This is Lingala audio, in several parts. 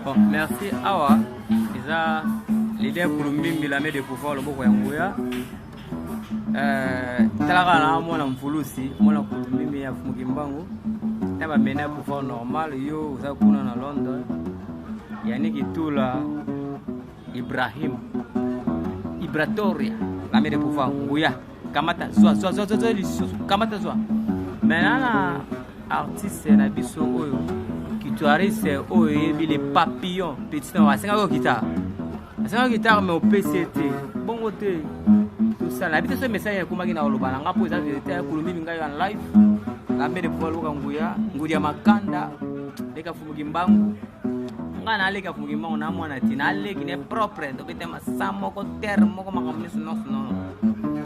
Bon, merci Awa. Déjà, l'idée pour le Mbimbi de pouvoir le beaucoup Yangoya. Talakana moi na mfulusi, moi na Mbimbi ya Fumukimbangu. Taba mena pouvoir normal yo uza kuna na London. Yani kitula Ibrahim. Ibratoria, la de pouvoir Ngoya. Kamata zwa kamata zwa. Maintenant artiste na biso oyo guitariste oyo les papillons petit na wasenga guitare. Asenga guitare mais au PCT. Bon côté tout ça la biso message ko makina olobana ngapo eza vérité ya kulumi ngai en live. La de pouvoir luka Ngoya, Ngudia Makanda, leka Fumukimbangu. Ngana aleka Fumukimbangu na mwana tina aleki ne propre donc tema samoko terre moko makamisi non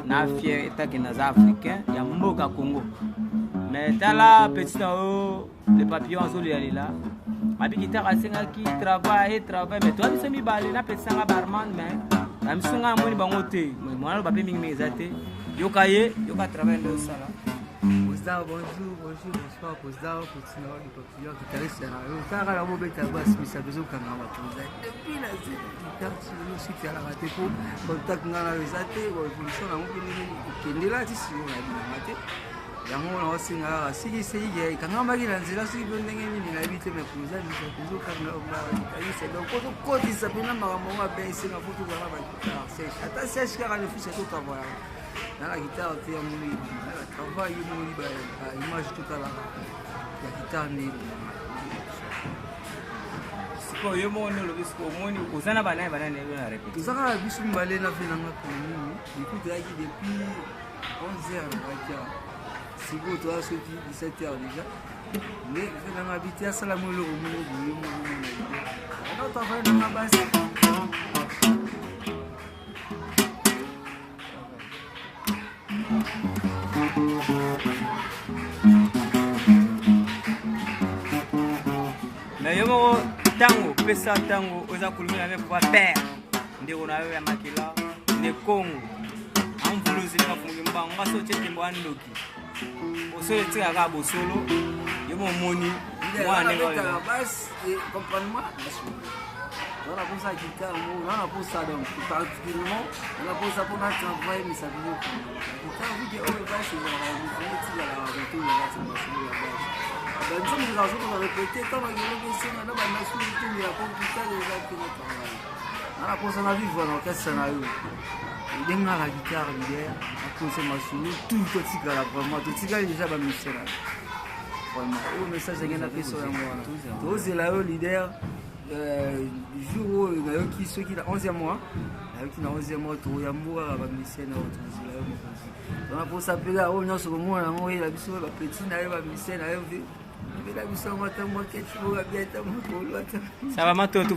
na fier état qui nas africain ya mboka Congo. Mais tala petit les papillons sont là. Ma guitare a senga qui travaille mais toi tu mi balé na petit sanga barman mais la misonga moni bangote moi le papier mingi mezate yokaye yoka travailler dans ça là. Bonjour, bonsoir, bonsoir, petit papillon guitariste là. Quand la mobe ta basse mais ça besoin quand on va depuis la guitare sur le site à la raté pour contact ngana ezate ko evolution na mokili kendela ti si na maté. Yango na osinga sigi sigi kanga magi na nzela sigi ndenge nini na bite me kuza biso kuzo kanga ba ayise donc ko koti sapina makambo ma be singa futu za ba guitare c'est ata c'est kaka le fils tout avoir dans la guitare tu as mon travail mon image tout à l'heure la guitare ni siko yo mo no lo bisko mo ni uzana bana ne na répéter uzaka biso mbale na vena na komi écoute là depuis 11h si vous toi ce qui 17h déjà mais dans ma habité à salamu le romo on travaille dans la base. Mais yo tango pesa tango oza kulumina me kwa père ndeko na yo ya makila ne Congo amvuluzi na Fumukimbangu ngaso chetembo andoki osole tika ka bosolo yo moni mwana ngalo bas comprendre-moi on a posé la guitare on a posé ça donc particulièrement on a posé ça pour notre travail mais ça veut dire guitare vous dire oh bas c'est la retour là c'est pas sur la base ben nous nous avons répété comme il y a des scènes là bas sur tout il y a pour guitare déjà qui nous travaille on a posé la vie voilà qu'est-ce scénario il y a la guitare derrière on posé ma solo tout petit là vraiment tout petit déjà ba mission là vraiment au message ngena peso ya mwana tous là le leader jour qui ceux qui la 11e mois avec na 11e mois to ya mboka ba mission na tous là on a pour s'appeler au nyonso ko mwana ngo la biso ba petit na ba mission na yo vi la biso matambo ketcho ba bieta mo ko lota ça va mato